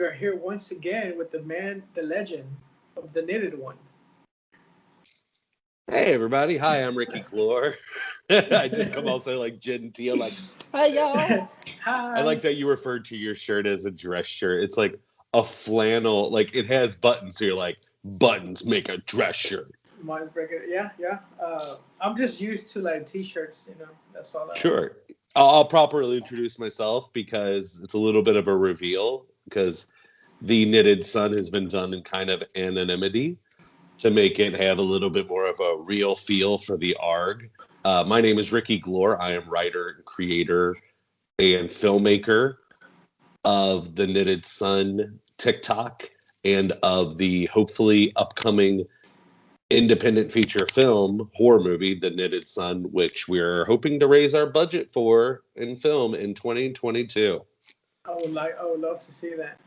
we are here once again with the man, the legend of the knitted one. Hey everybody, hi, I'm Ricky Glore. I just come all so like genteel, like, hi y'all. I Hi. like that you referred to your shirt as a dress shirt. It's like a flannel, like it has buttons, so you're like, buttons make a dress shirt. My breaker. Yeah, yeah. I'm just used to like t-shirts, That's all. Sure. I'll properly introduce myself because it's a little bit of a reveal because the knitted sun has been done in kind of anonymity to make it have a little bit more of a real feel for the ARG. My name is Ricky Glore. I am writer, creator, and filmmaker of the Knitted Sun TikTok and of the hopefully upcoming independent feature film horror movie, The Knitted Sun, which we're hoping to raise our budget for in film in 2022. I would love to see that.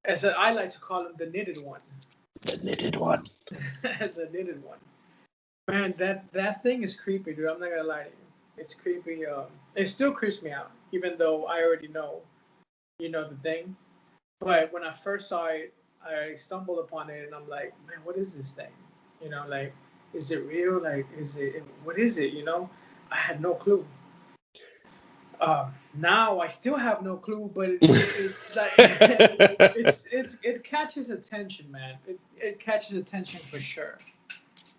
As I like to call him the knitted one. The Knitted One. The knitted one. Man, that thing is creepy, dude. I'm not gonna lie to you. It's creepy. It still creeps me out, even though I already know, the thing. But when I first saw it, I stumbled upon it, and I'm like, man, what is this thing? Like, is it real? Like, what is it? I had no clue. Now I still have no clue, but it's like it catches attention, man. It catches attention for sure.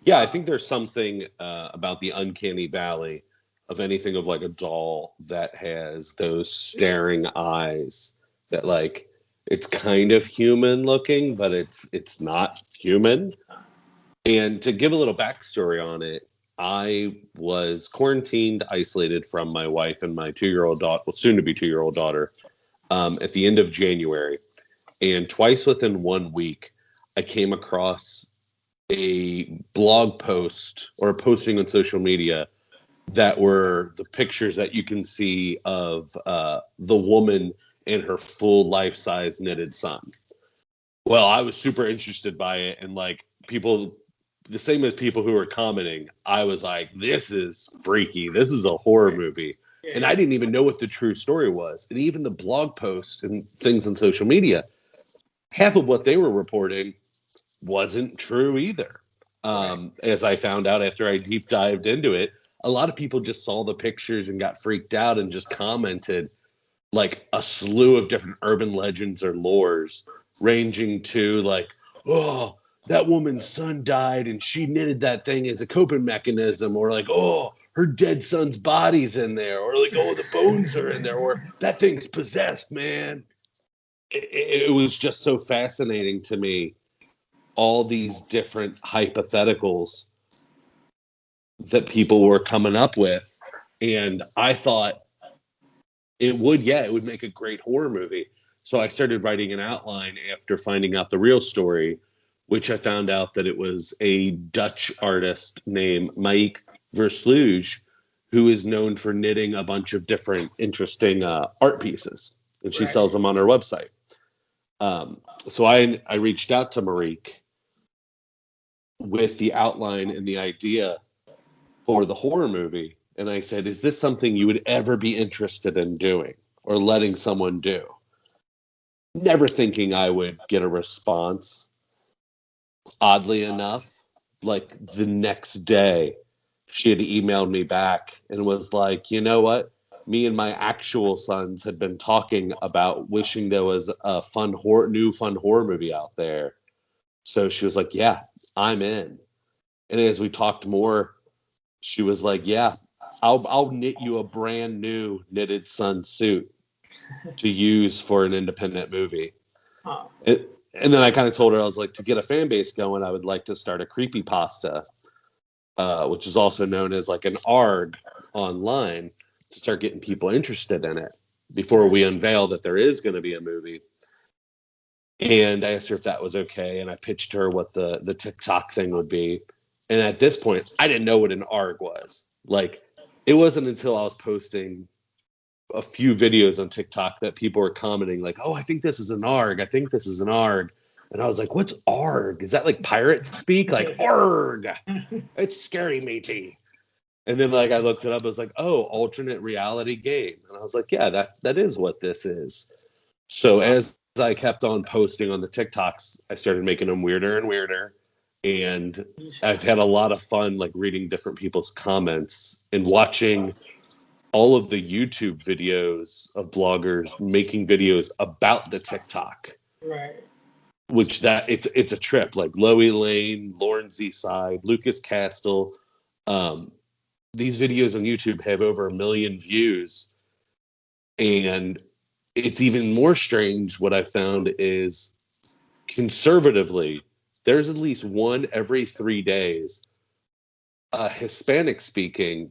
Yeah, I think there's something about the uncanny valley of anything of like a doll that has those staring eyes that like it's kind of human looking, but it's not human. And to give a little backstory on it, I was quarantined, isolated from my wife and my 2-year-old daughter, well, soon to be 2-year-old daughter, at the end of January. And twice within 1 week, I came across a blog post or a posting on social media that were the pictures that you can see of the woman in her full life-size knitted son. Well, I was super interested by it, and like people, the same as people who were commenting, I was like, this is freaky. This is a horror movie. And I didn't even know what the true story was. And even the blog posts and things on social media, half of what they were reporting wasn't true either. As I found out after I deep dived into it, a lot of people just saw the pictures and got freaked out and just commented like a slew of different urban legends or lores, ranging to like, oh, that woman's son died and she knitted that thing as a coping mechanism, or like, oh, her dead son's body's in there, or like, oh, the bones are in there, or that thing's possessed, man. It was just so fascinating to me, all these different hypotheticals that people were coming up with. And I thought it would make a great horror movie. So I started writing an outline after finding out the real story, which I found out that it was a Dutch artist named Mike Versluge, who is known for knitting a bunch of different interesting art pieces. And she sells them on her website. So I reached out to Marique with the outline and the idea for the horror movie. And I said, is this something you would ever be interested in doing or letting someone do? Never thinking I would get a response. Oddly enough, like the next day, she had emailed me back and was like, you know what? Me and my actual sons had been talking about wishing there was a new fun horror movie out there. So she was like, yeah, I'm in. And as we talked more, she was like, yeah, I'll knit you a brand new knitted sun suit to use for an independent movie. Oh. And then I kind of told her, I was like, to get a fan base going, I would like to start a creepypasta, which is also known as like an ARG online, to start getting people interested in it before we unveil that there is going to be a movie. And I asked her if that was okay, and I pitched her what the TikTok thing would be. And at this point, I didn't know what an ARG was. Like, it wasn't until I was posting a few videos on TikTok that people were commenting like, oh, I think this is an ARG. I think this is an ARG. And I was like, what's ARG? Is that like pirate speak? Like, ARG. It's scary, matey. And then like I looked it up. I was like, oh, alternate reality game. And I was like, yeah, that is what this is. So as I kept on posting on the TikToks, I started making them weirder and weirder. And I've had a lot of fun like reading different people's comments and watching all of the YouTube videos of bloggers making videos about the TikTok. Right. Which that it's a trip. Like Loey Lane, Lauren Z Side, Lucas Castle. These videos on YouTube have over 1 million views. And it's even more strange. What I found is conservatively, there's at least one every 3 days, a Spanish speaking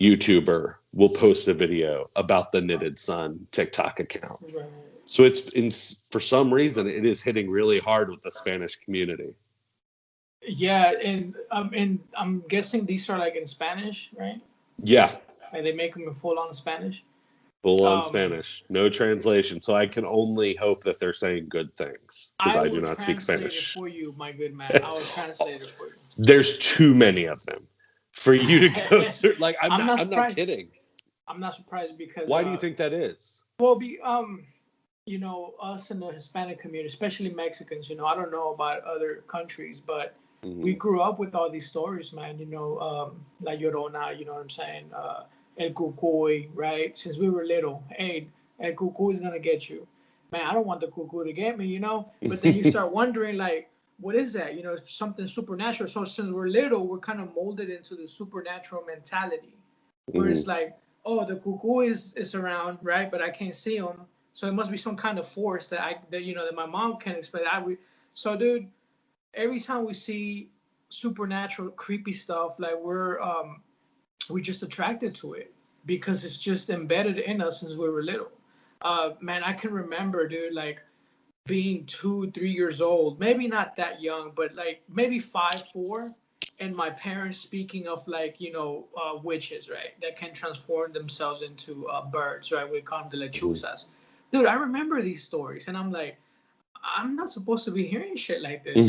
YouTuber will post a video about the Knitted Sun TikTok account. Right. So for some reason, it is hitting really hard with the Spanish community. Yeah, and I'm guessing these are like in Spanish, right? Yeah. Like they make them in full on Spanish. Full on Spanish, no translation. So I can only hope that they're saying good things because I do not speak Spanish. For you, my good man. I will translate it for you. There's too many of them for you to go through. Like I'm not kidding. I'm not surprised because. Why do you think that is? Well, us in the Hispanic community, especially Mexicans, I don't know about other countries, but we grew up with all these stories, man. La Llorona, you know what I'm saying? El Cucuy, right? Since we were little, hey, El Cucuy is gonna get you. Man, I don't want the Cucuy to get me, But then you start wondering, like, what is that? It's something supernatural. So since we're little, we're kind of molded into the supernatural mentality, where it's like, oh, the Cucuy is around, right? But I can't see him. So it must be some kind of force that my mom can't explain. So, dude, every time we see supernatural, creepy stuff, like we're just attracted to it because it's just embedded in us since we were little. Man, I can remember, dude, like being 2, 3 years old, maybe not that young, but like maybe 5, 4, and my parents speaking of like witches, right, that can transform themselves into birds, right? We call them the lechuzas. Dude, I remember these stories, and I'm like, I'm not supposed to be hearing shit like this,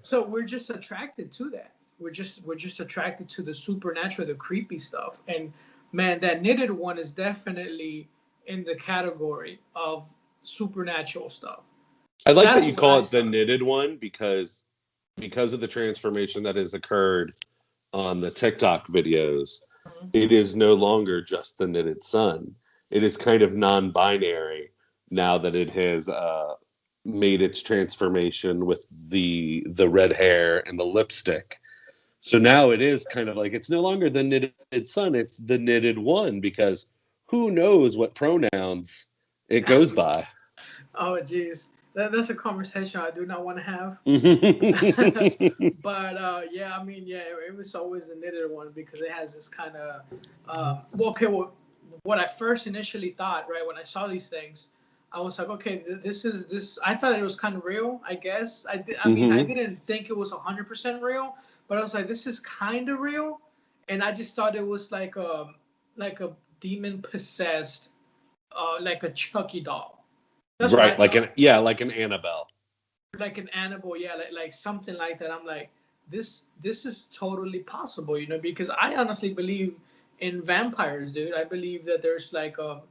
So we're just attracted to that. We're just attracted to the supernatural, the creepy stuff. And man, that Knitted one is definitely in the category of supernatural stuff. I like that you call it the Knitted one because of the transformation that has occurred on the TikTok videos. It is no longer just the Knitted Sun. It is kind of non-binary now that it has made its transformation with the red hair and the lipstick. So now it is kind of like it's no longer the Knitted Sun, it's the Knitted One, because who knows what pronouns it goes by. Oh, geez. That's a conversation I do not want to have. But it was always the Knitted One because it has this kind of what I first initially thought, right, when I saw these things, I was like, okay, this. I thought it was kind of real, I guess. I didn't think it was 100% real, but I was like, this is kind of real, and I just thought it was like a demon possessed, like a Chucky doll. That's right, like an Annabelle. Like an Annabelle, yeah, like something like that. I'm like, this is totally possible, because I honestly believe in vampires, dude. I believe that there's like I'm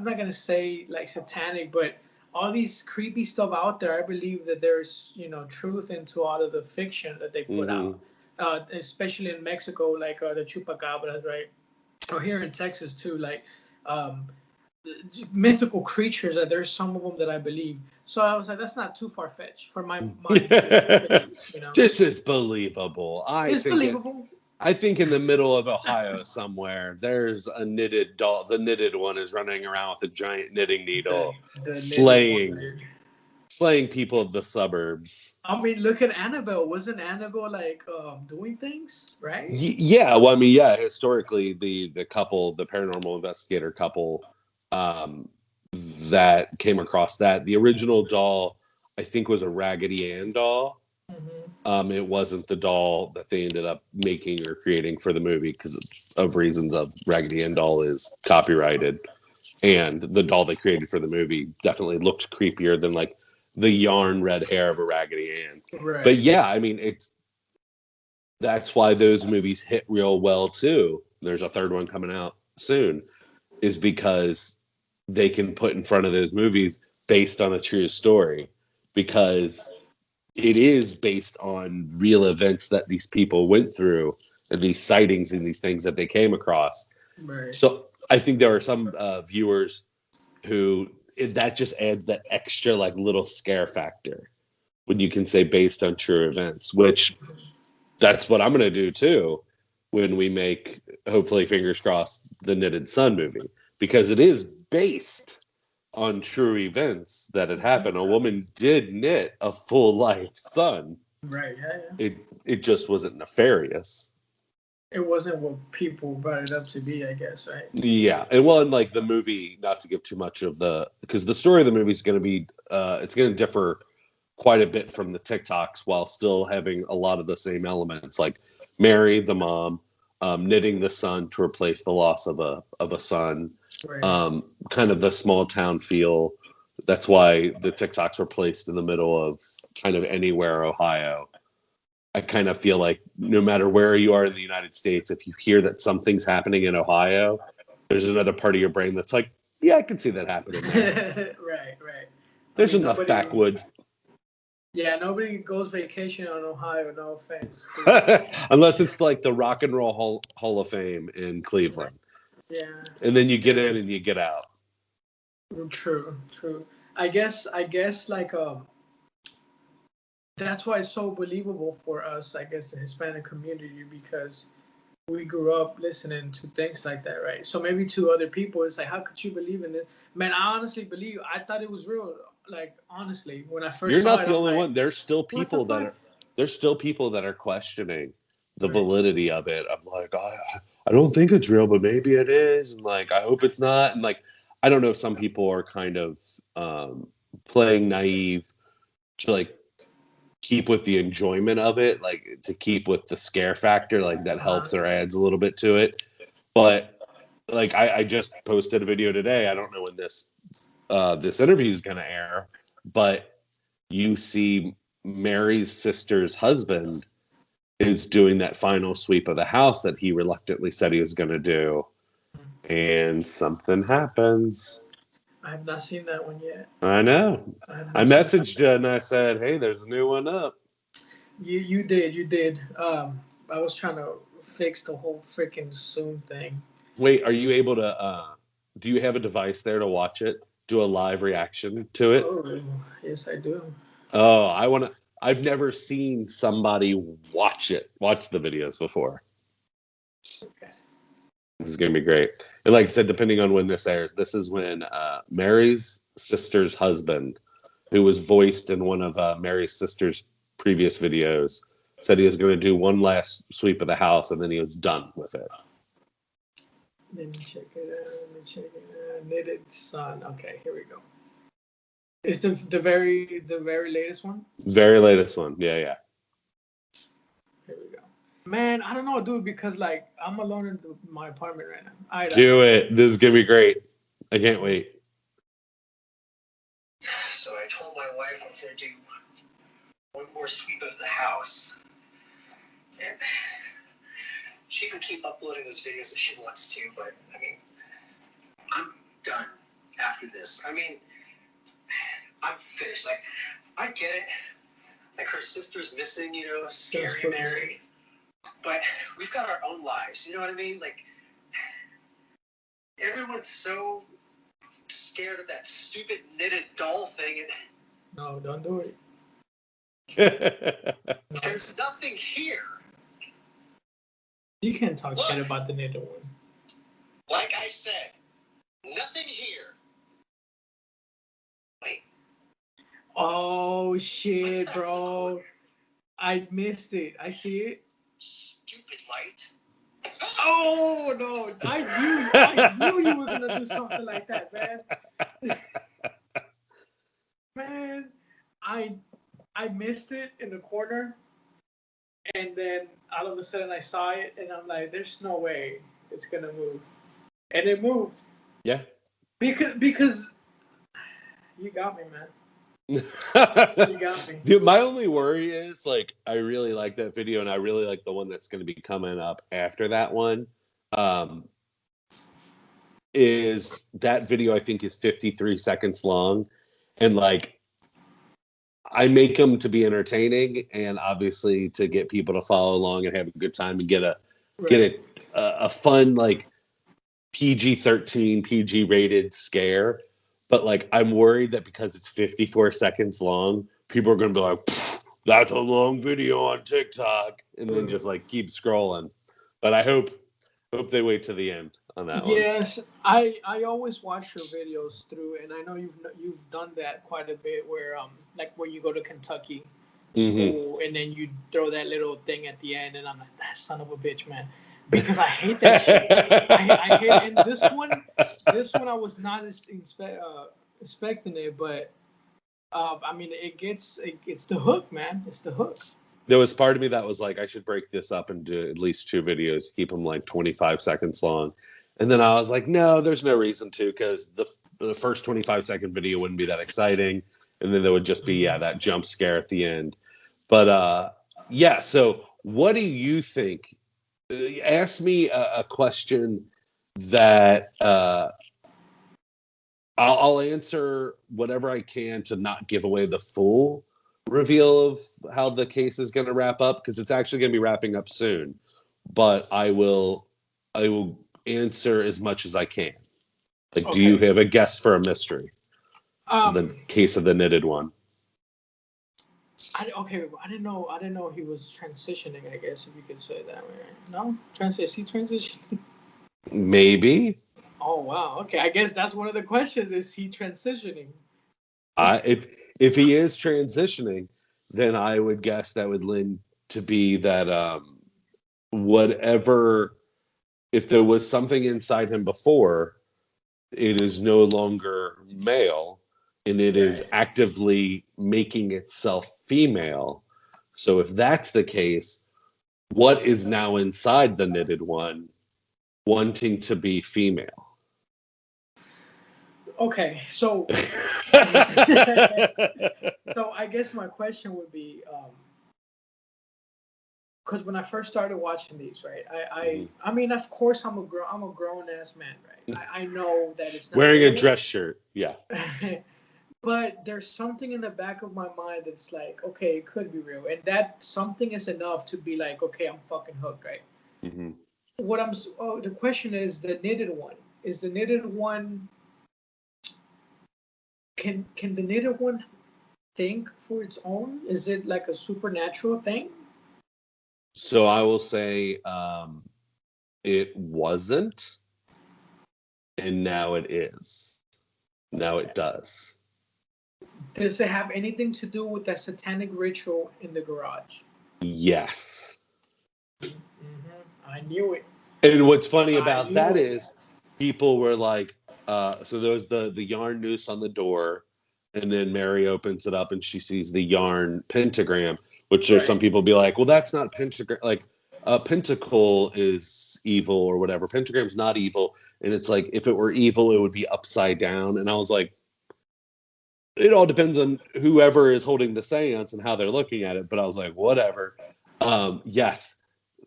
not gonna say like satanic, but all these creepy stuff out there. I believe that there's truth into all of the fiction that they put out, especially in Mexico, like the chupacabras, right? Or here in Texas too, like mythical creatures. That there's some of them that I believe. So I was like, that's not too far fetched for my mind. This is believable. It's believable. I think in the middle of Ohio somewhere, there's a knitted doll. The Knitted One is running around with a giant knitting needle, slaying people of the suburbs. I mean, look at Annabelle. Wasn't Annabelle like doing things, right? Yeah. Well, historically, the couple, the paranormal investigator couple, that came across that. The original doll, I think, was a Raggedy Ann doll. It wasn't the doll that they ended up making or creating for the movie because of reasons of Raggedy Ann doll is copyrighted, and the doll they created for the movie definitely looked creepier than like the yarn red hair of a Raggedy Ann. Right. But yeah, that's why those movies hit real well too. There's a third one coming out soon. is because they can put in front of those movies based on a true story, because it is based on real events that these people went through and these sightings and these things that they came across. Right. So I think there are some viewers who that just adds that extra like little scare factor when you can say based on true events, which that's what I'm going to do too when we make, hopefully, fingers crossed, the Knitted Sun movie, because it is based on true events that had happened. A woman did knit a full life sun. Right. Yeah. It just wasn't nefarious. It wasn't what people brought it up to be, I guess, right? Yeah, and well, and like the movie, not to give too much of because the story of the movie is going to be, it's going to differ quite a bit from the TikToks while still having a lot of the same elements, like Mary, the mom, knitting the son to replace the loss of a son, Right. kind of the small town feel. That's why the TikToks were placed in the middle of kind of anywhere Ohio. I kind of feel like no matter where you are in the United States, if you hear that something's happening in Ohio, there's another part of your brain that's like, yeah, I can see that happening there. Right. I There's mean, enough backwoods. Yeah, nobody goes vacation on Ohio. No offense. Unless it's like the Rock and Roll Hall of Fame in Cleveland. Yeah. And then you get in and you get out. True. I guess like that's why it's so believable for us, I guess, the Hispanic community, because we grew up listening to things like that, right? So maybe to other people, it's like, how could you believe in it? Man, I honestly believe. I thought it was real. Like, honestly, when I first You're saw not it, the I'm only like, one. There's still what the people that fuck? are there's still people that are questioning the Right. validity of it. Of like, I don't think it's real, but maybe it is, and like I hope it's not. And like I don't know if some people are kind of playing naive to like keep with the enjoyment of it, like to keep with the scare factor, like that helps or adds a little bit to it. But like I just posted a video today. I don't know when this interview is gonna air, but you see Mary's sister's husband is doing that final sweep of the house that he reluctantly said he was gonna do, and something happens. I have not seen that one yet. I know. I have I not seen messaged you and I said, "Hey, there's a new one up." You did. I was trying to fix the whole freaking Zoom thing. Wait, are you able to? Do you have a device there to watch it? Do a live reaction to it? Oh, yes, I do. Oh, I want to. I've never seen somebody watch the videos before. Okay. This is gonna be great. And like I said, depending on when this airs, this is when Mary's sister's husband, who was voiced in one of Mary's sister's previous videos, said he was going to do one last sweep of the house and then he was done with it. Let me check it out. Knitted Sun. Okay, here we go. It's the very latest one. Very latest one. Yeah. Here we go. Man, I don't know, dude, because like I'm alone in my apartment right now. All right. Do it. This is gonna be great. I can't wait. So I told my wife I was going to do one more sweep of the house. And she can keep uploading those videos if she wants to, but I mean, I'm done after this. I mean, I'm finished. Like, I get it. Like, her sister's missing, scary Mary. But we've got our own lives, you know what I mean? Like, everyone's so scared of that stupid knitted doll thing, and No, don't do it. there's nothing here. You can't talk shit about the knitted one. Like I said, nothing here. Wait. Oh shit, bro. I missed it. I see it. Stupid light. Oh no! I knew you were gonna do something like that, man. Man, I missed it in the corner, and then all of a sudden I saw it, and I'm like, "There's no way it's gonna move," and it moved. Yeah. Because you got me, man. You got me. Dude, my only worry is like I really like that video and I really like the one that's going to be coming up after that one. is that video I think is 53 seconds long, and like I make them to be entertaining and obviously to get people to follow along and have a good time and get Right. a fun like PG-13 PG rated scare. But like I'm worried that because it's 54 seconds long, people are going to be like, that's a long video on TikTok, and then just like keep scrolling. But I hope they wait to the end on that one. Yes, I always watch your videos through, and I know you've done that quite a bit. Where like where you go to Kentucky Mm-hmm. school, and then you throw that little thing at the end, and I'm like, that son of a bitch, man, because I hate that shit. I hate, and this one I was not expecting it, but I mean it's the hook, man. It's the hook. There was part of me that was like, I should break this up into at least 2 videos, keep them like 25 seconds long. And then I was like, no, there's no reason to, because the first 25-second video wouldn't be that exciting. And then there would just be, that jump scare at the end. But yeah, so what do you think? Ask me a question that I'll answer whatever I can to not give away the full reveal of how the case is going to wrap up, because it's actually going to be wrapping up soon. But I will answer as much as I can. Like, do you have a guess for a mystery? The case of the knitted one. I didn't know he was transitioning. I guess if you could say that way. No, is he transitioning? Maybe. Oh wow. Okay, I guess that's one of the questions. Is he transitioning? If he is transitioning, then I would guess that would lend to be that whatever, if there was something inside him before, it is no longer male, and it is actively making itself female. So if that's the case, what is now inside the knitted one wanting to be female? Okay, so so I guess my question would be, because when I first started watching these, right, I mean, of course, I'm a grown ass man, right? I know that it's not wearing real, a dress shirt, yeah. but there's something in the back of my mind that's like, okay, it could be real, and that something is enough to be like, okay, I'm fucking hooked, right? Mm-hmm. The question is, the knitted one. Is the knitted one? Can the knitted one think for its own? Is it like a supernatural thing? So I will say it wasn't, and now it is. Now it does. Does it have anything to do with that satanic ritual in the garage? Yes. I knew it. And what's funny about that is people were like, so there was the yarn noose on the door, and then Mary opens it up and she sees the yarn pentagram, which there's some people be like, well, that's not pentagram. Like, a pentacle is evil or whatever. Pentagram's not evil. And it's like, if it were evil, it would be upside down. And I was like, it all depends on whoever is holding the seance and how they're looking at it. But I was like, whatever. Yes,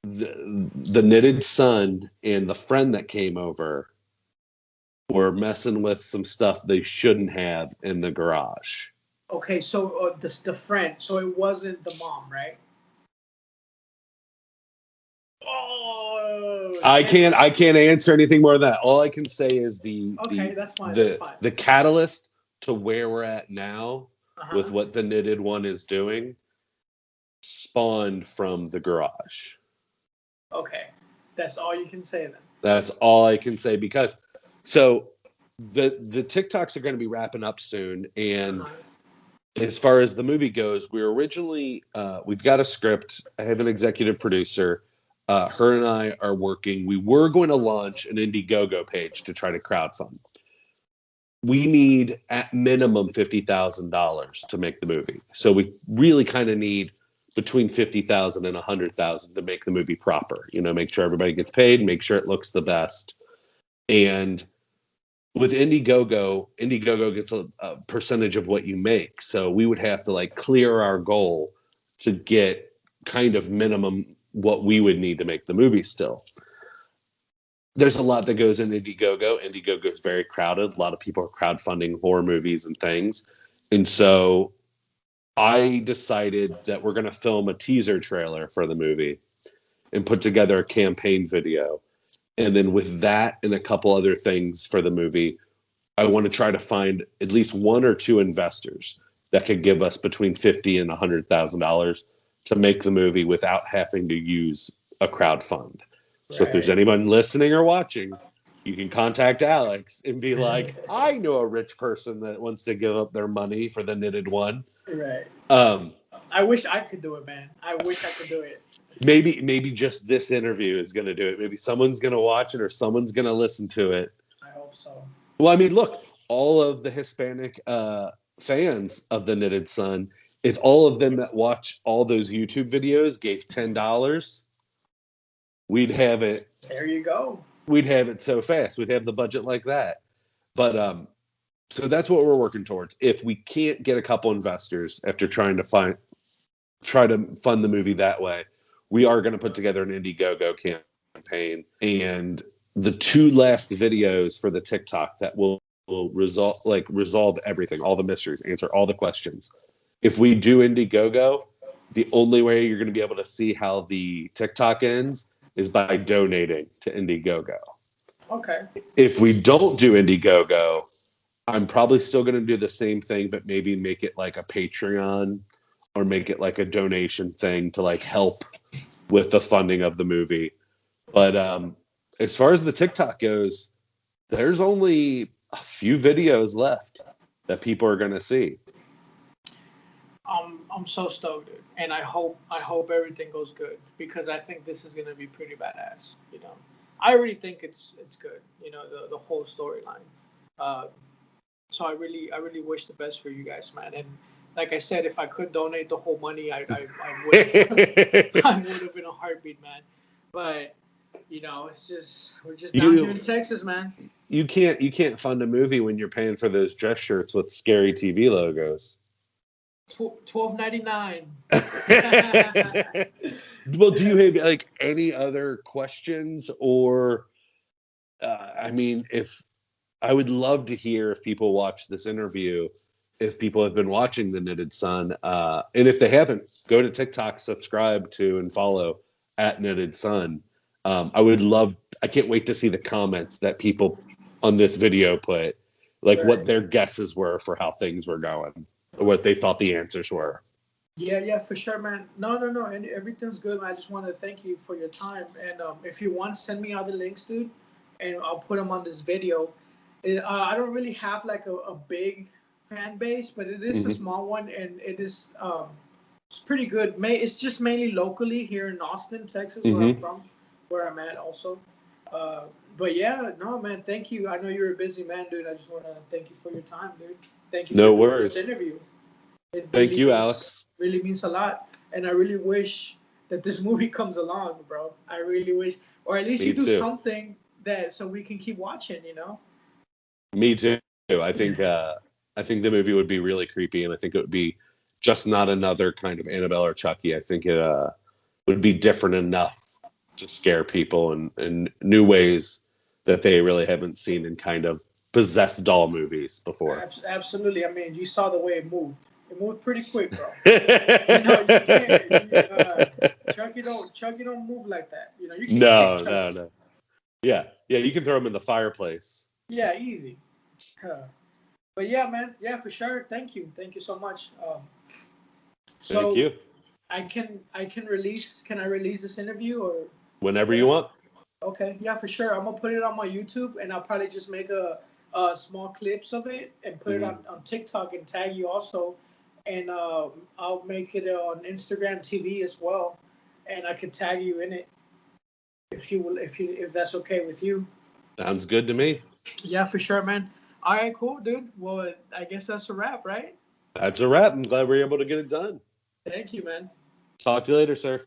the knitted son and the friend that came over were messing with some stuff they shouldn't have in the garage. Okay, so the friend. So it wasn't the mom, right? Oh. I can't answer anything more than that. All I can say is that's fine. The catalyst to where we're at now with what the knitted one is doing spawned from the garage. Okay, that's all you can say then. That's all I can say, because so the TikToks are going to be wrapping up soon, and as far as the movie goes, we're originally we've got a script. I have an executive producer. Her and I are working. We were going to launch an Indiegogo page to try to crowdfund. We need at minimum $50,000 to make the movie. So we really kind of need between $50,000 and $100,000 to make the movie proper. You know, make sure everybody gets paid, make sure it looks the best. And with Indiegogo gets a percentage of what you make. So we would have to like clear our goal to get kind of minimum what we would need to make the movie still. there's a lot that goes in Indiegogo. Indiegogo is very crowded. A lot of people are crowdfunding horror movies and things. And so I decided that we're going to film a teaser trailer for the movie and put together a campaign video. And then with that and a couple other things for the movie, I want to try to find at least one or two investors that could give us between $50,000 and $100,000 to make the movie without having to use a crowd fund. So if there's anyone listening or watching, you can contact Alex and be like, I know a rich person that wants to give up their money for the knitted one. Right. I wish I could do it, man. I wish I could do it. Maybe just this interview is going to do it. Maybe someone's going to watch it or someone's going to listen to it. I hope so. Well, I mean, look, all of the Hispanic fans of the Knitted Sun, if all of them that watch all those YouTube videos gave $10, we'd have it. There you go. We'd have it so fast. We'd have the budget like that. But so that's what we're working towards. If we can't get a couple investors after trying to fund the movie that way, we are going to put together an Indiegogo campaign, and the two last videos for the TikTok that will resolve everything, all the mysteries, answer all the questions. If we do Indiegogo, the only way you're going to be able to see how the TikTok ends is by donating to Indiegogo. Okay. If we don't do Indiegogo, I'm probably still going to do the same thing, but maybe make it like a Patreon or make it like a donation thing to like help with the funding of the movie. But as far as the TikTok goes, there's only a few videos left that people are going to see. I'm so stoked, dude. And I hope everything goes good, because I think this is going to be pretty badass. You know, I already think it's good. You know, the whole storyline. So I really wish the best for you guys, man. And like I said, if I could donate the whole money, I would. I would have in a heartbeat, man. But you know, we're just down here in Texas, man. You can't fund a movie when you're paying for those dress shirts with scary TV logos. $12.99. Well, do you have like any other questions, or I mean, if I would love to hear if people watch this interview, if people have been watching The Knitted Sun, and if they haven't, go to TikTok, subscribe to and follow at Knitted Sun. I can't wait to see the comments that people on this video put, like what their guesses were for how things were going, or what they thought the answers were. Yeah, for sure, man. No, and everything's good, man. I just want to thank you for your time. And if you want, send me all the links, dude, and I'll put them on this video. I don't really have like a big fan base, but it is a small one, and it is it's pretty good. It's just mainly locally here in Austin, Texas, where I'm from, where I'm at also. But yeah, no, man, thank you. I know you're a busy man, dude. I just want to thank you for your time, dude. Thank you for this interview. Thank you, Alex. Really means a lot, and I really wish that this movie comes along, bro. I really wish, or at least you do something that so we can keep watching, you know. Me too. I think the movie would be really creepy, and I think it would be just not another kind of Annabelle or Chucky. I think it would be different enough to scare people in new ways that they really haven't seen in kind of possessed doll movies before. Absolutely. I mean, you saw the way it moved. It moved pretty quick, bro. You know, Chucky don't move like that. You know, you can No. Yeah, you can throw him in the fireplace. Yeah, easy. But yeah, man. Yeah, for sure. Thank you so much. So thank you. Can I release this interview or whenever you want? Okay, yeah, for sure. I'm gonna put it on my YouTube, and I'll probably just make a small clips of it and put it on TikTok and tag you also, and I'll make it on Instagram TV as well, and I can tag you in it if that's okay with you. Sounds good to me. Yeah, for sure, man. All right, cool, dude. Well, I guess that's a wrap, right? That's a wrap. I'm glad we were able to get it done. Thank you, man. Talk to you later, sir.